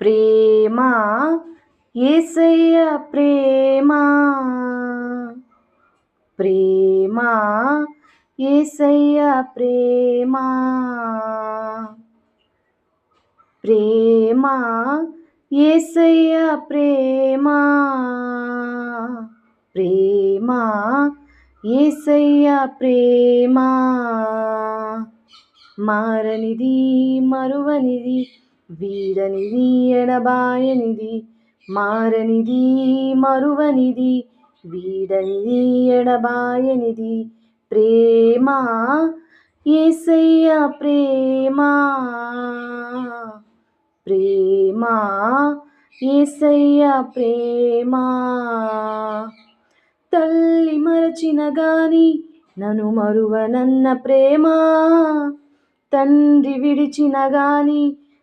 ప్రేమ యేసయ్య ప్రేమ, ప్రేమ యేసయ్య ప్రేమ, ప్రేమ యేసయ్య ప్రేమ, ప్రేమ యేసయ్య ప్రేమ. మారనిది మరువనిది వీడనిది ఎడబాయనిది, మారనిది మరువనిది వీడనిది ఎడబాయనిది, ప్రేమ యేసయ్య ప్రేమ, ప్రేమ యేసయ్య ప్రేమ. తల్లి మరచిన గాని నన్ను మరువనన్న ప్రేమ, తండ్రి విడిచిన గాని